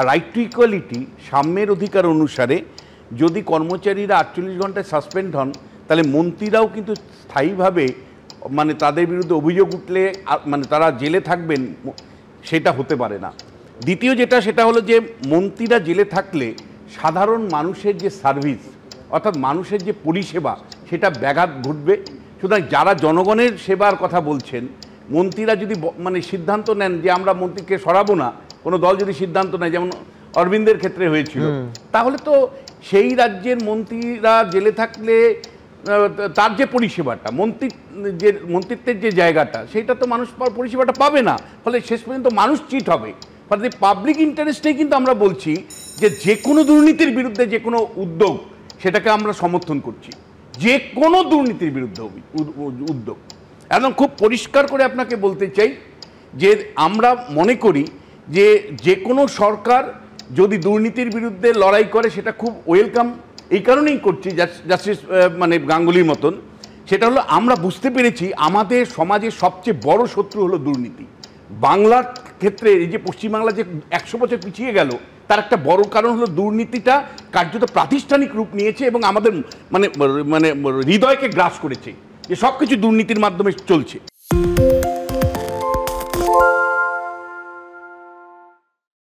Right to equality, সাম্যের অধিকার অনুসারে যদি কর্মচারীরা 48 ঘন্টায় সাসপেন্ড হন, তাহলে মন্ত্রীরাও কিন্তু স্থায়ীভাবে মানে তাদের বিরুদ্ধে অভিযোগ উঠলে মানে তারা জেলে থাকবেন, সেটা হতে পারে না। দ্বিতীয় যেটা, সেটা হলো যে মন্ত্রীরা জেলে থাকলে সাধারণ মানুষের যে সার্ভিস, অর্থাৎ মানুষের যে পরিষেবা, সেটা ব্যাঘাত ঘটবে। সুতরাং যারা জনগণের সেবার কথা বলছেন, মন্ত্রীরা যদি মানে সিদ্ধান্ত নেন যে আমরা মন্ত্রীকে সরাবো না, কোনো দল যদি সিদ্ধান্ত নেয়, যেমন অরবিন্দের ক্ষেত্রে হয়েছিল, তাহলে তো সেই রাজ্যের মন্ত্রীরা জেলে থাকলে তার যে পরিষেবাটা, মন্ত্রিত্বের যে জায়গাটা, সেইটা তো মানুষ পরিষেবাটা পাবে না। ফলে শেষ পর্যন্ত মানুষ চিট হবে। ফলে পাবলিক ইন্টারেস্টেই কিন্তু আমরা বলছি যে কোনো দুর্নীতির বিরুদ্ধে যে কোনো উদ্যোগ, সেটাকে আমরা সমর্থন করছি। যে কোনো দুর্নীতির বিরুদ্ধে উদ্যোগ, একদম খুব পরিষ্কার করে আপনাকে বলতে চাই যে আমরা মনে করি যে কোনো সরকার যদি দুর্নীতির বিরুদ্ধে লড়াই করে, সেটা খুব ওয়েলকাম। এই কারণেই করছি জাস্টিস মানে গাঙ্গুলির মতন, সেটা হলো আমরা বুঝতে পেরেছি আমাদের সমাজের সবচেয়ে বড় শত্রু হলো দুর্নীতি। বাংলার ক্ষেত্রে এই যে পশ্চিমবাংলা যে 100 বছর পিছিয়ে গেল, তার একটা বড় কারণ হলো দুর্নীতিটা কার্যত প্রাতিষ্ঠানিক রূপ নিয়েছে এবং আমাদের মানে মানে হৃদয়কে গ্রাস করেছে, যে সব কিছু দুর্নীতির মাধ্যমে চলছে।